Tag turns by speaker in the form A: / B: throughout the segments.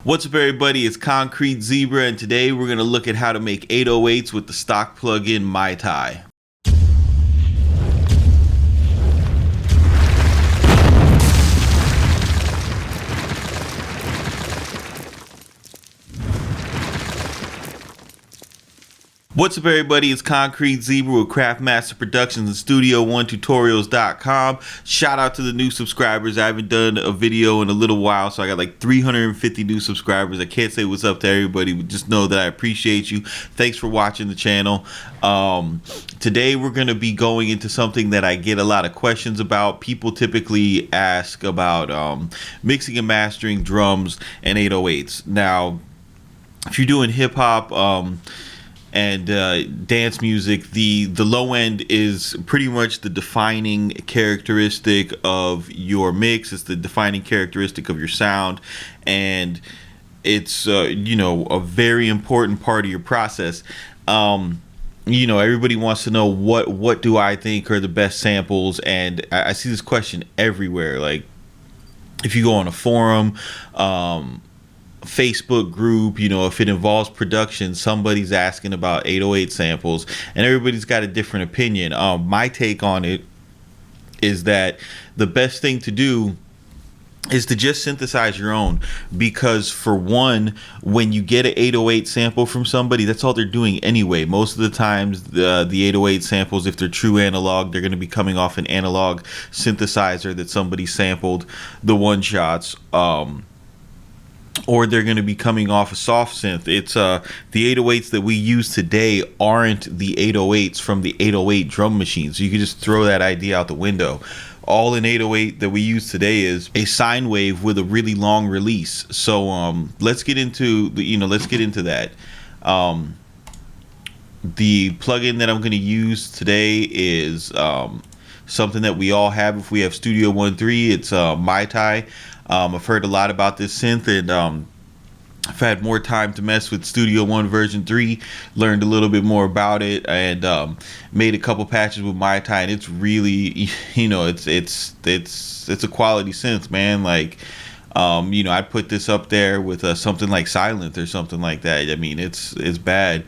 A: What's up, everybody? It's Concrete Zebra, and today we're going to look at how to make 808s with the stock plugin Mai Tai. What's up, everybody? It's Concrete Zebra with Craftmaster Productions and Studio1Tutorials.com. Shout out to the new subscribers. I haven't done a video in a little while, so I got like 350 new subscribers. I can't say what's up to everybody, but just know that I appreciate you. Thanks for watching the channel. Today we're going to be going into something that I get a lot of questions about. People typically ask about mixing and mastering drums and 808s. Now, if you're doing hip-hop, and dance music, the low end is pretty much the defining characteristic of your mix. It's the defining characteristic of your sound, and it's you know, a very important part of your process. You know, everybody wants to know what do I think are the best samples, and I see this question everywhere. Like, if you go on a forum, Facebook group, you know, if it involves production, somebody's asking about 808 samples, and everybody's got a different opinion. My take on it is that the best thing to do is to just synthesize your own, because for one, when you get an 808 sample from somebody, that's all they're doing anyway. Most of the times the 808 samples, if they're true analog, they're going to be coming off an analog synthesizer that somebody sampled, the one shots, or they're going to be coming off a soft synth. It's the 808s that we use today aren't the 808s from the 808 drum machine, so you can just throw that idea out the window. All an 808 that we use today is a sine wave with a really long release. So let's get into that. The plugin that I'm going to use today is something that we all have if we have Studio 1.3. It's Mai Tai. I've heard a lot about this synth, and I've had more time to mess with Studio One version 3, learned a little bit more about it, and made a couple patches with Mai Tai, and it's really, you know, it's a quality synth, man. Like, you know, I'd put this up there with something like Silent or something like that. I mean, it's bad.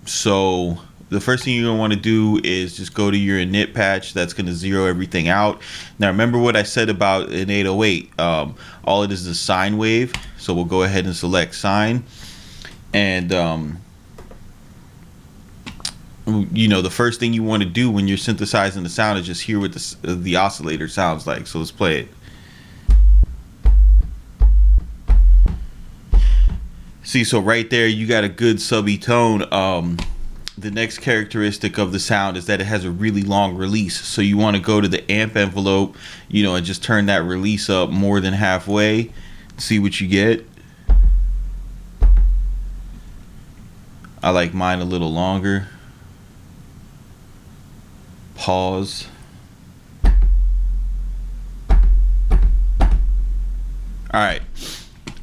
A: So the first thing you're going to want to do is just go to your init patch. That's going to zero everything out. Now, remember what I said about an 808. All it is a sine wave. So we'll go ahead and select sine. And, you know, the first thing you want to do when you're synthesizing the sound is just hear what the oscillator sounds like. So let's play it. See, so right there, you got a good subby tone. The next characteristic of the sound is that it has a really long release. So you want to go to the amp envelope, you know, and just turn that release up more than halfway. See what you get. I like mine a little longer. Pause. Alright.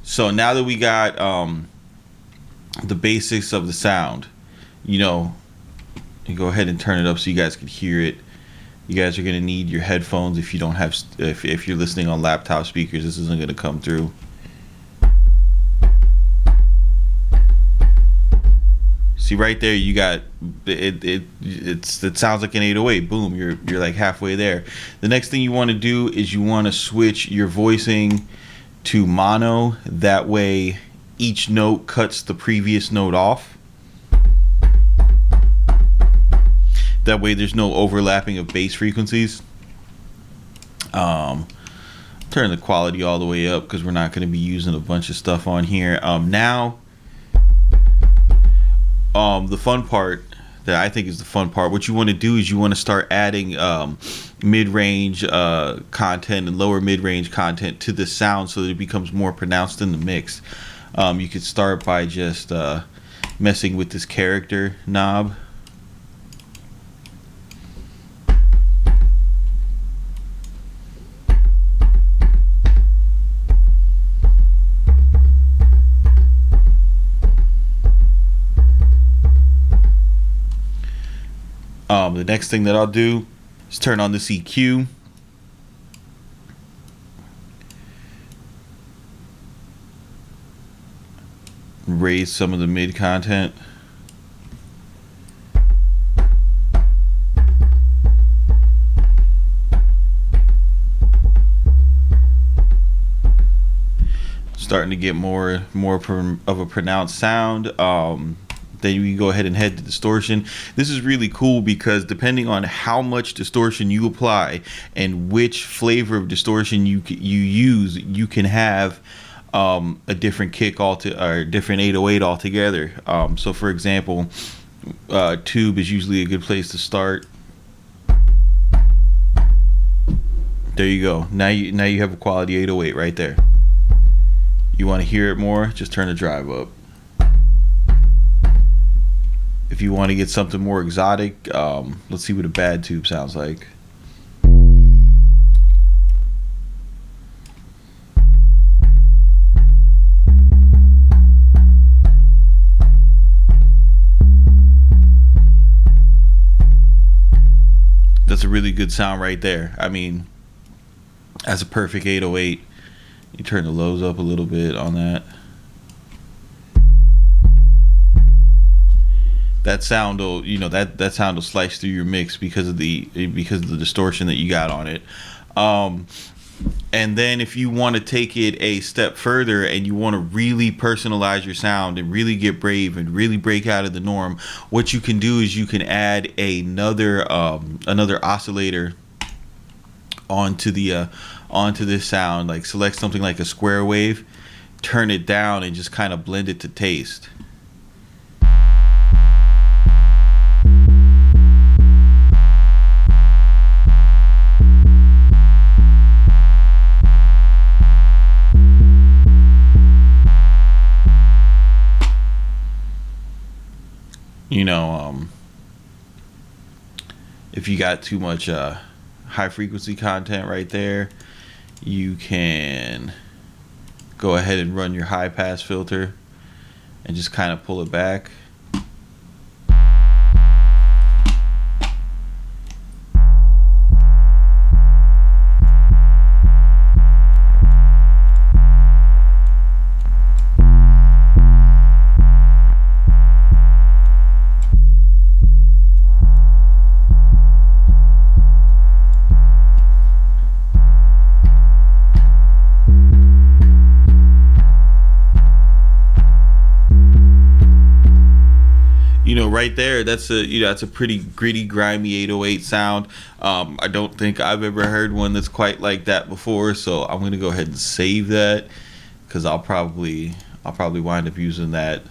A: So now that we got the basics of the sound, you know, you go ahead and turn it up so you guys can hear it. You guys are going to need your headphones if you don't have, if you're listening on laptop speakers, this isn't going to come through. See right there, you got it sounds like an 808. Boom, you're like halfway there. The next thing you want to do is you want to switch your voicing to mono. That way each note cuts the previous note off. That way there's no overlapping of bass frequencies. Turn the quality all the way up because we're not going to be using a bunch of stuff on here. Now, the fun part that I think is the fun part, what you want to do is you want to start adding mid-range content and lower mid-range content to the sound so that it becomes more pronounced in the mix. You could start by just messing with this character knob. The next thing that I'll do is turn on the EQ. raise some of the mid content. Starting to get more of a pronounced sound. Then you go ahead and head to distortion. This is really cool because depending on how much distortion you apply and which flavor of distortion you use, you can have a different kick or different 808 altogether. So for example, tube is usually a good place to start. There you go. Now you have a quality 808 right there. You want to hear it more? Just turn the drive up. If you want to get something more exotic, let's see what a bad tube sounds like. That's a really good sound right there. I mean, that's a perfect 808. You turn the lows up a little bit on that. That sound will, that sound will slice through your mix because of the distortion that you got on it. And then if you want to take it a step further and you want to really personalize your sound and really get brave and really break out of the norm, what you can do is you can add another oscillator onto this sound. Like select something like a square wave, turn it down, and just kind of blend it to taste. If you got too much high frequency content right there, you can go ahead and run your high pass filter and just kind of pull it back. Right there, that's a pretty gritty, grimy 808 sound. I don't think I've ever heard one that's quite like that before, so I'm gonna go ahead and save that because I'll probably wind up using that.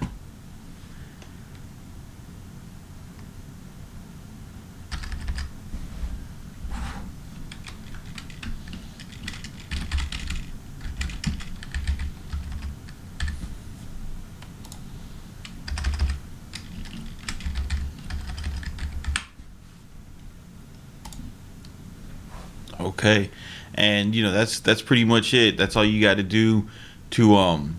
A: Okay, and that's pretty much it. That's all you got to do to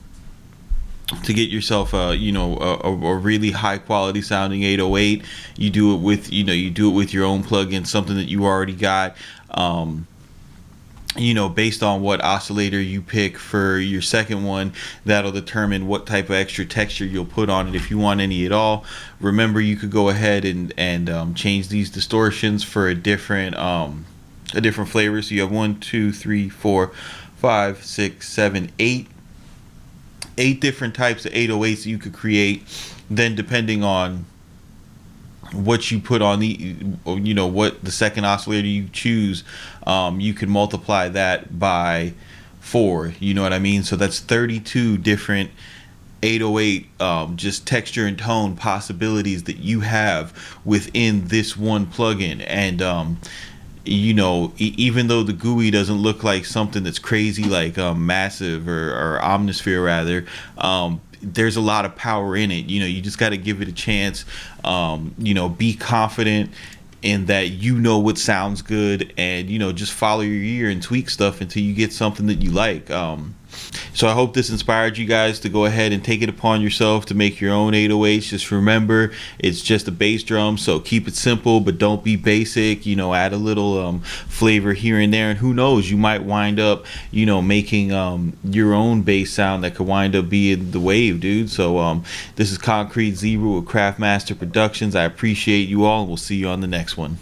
A: get yourself a really high quality sounding 808. You do it with your own plugin, something that you already got. Based on what oscillator you pick for your second one, that'll determine what type of extra texture you'll put on it, if you want any at all. Remember, you could go ahead and change these distortions for a different flavor. So you have 1, 2, 3, 4, 5, 6, 7, 8 different types of 808s that you could create. Then depending on what you put on what the second oscillator you choose, you can multiply that by 4. You know what I mean? So that's 32 different 808 just texture and tone possibilities that you have within this one plugin. And even though the GUI doesn't look like something that's crazy like Massive or Omnisphere rather, there's a lot of power in it. You just got to give it a chance. Be confident in that what sounds good, and just follow your ear and tweak stuff until you get something that you like. So I hope this inspired you guys to go ahead and take it upon yourself to make your own 808s. Just remember, it's just a bass drum, so keep it simple, but don't be basic. You know, add a little flavor here and there, and who knows, you might wind up, you know, making your own bass sound that could wind up being the wave, dude. So this is Concrete Zebra with Craftmaster Productions. I appreciate you all, and we'll see you on the next one.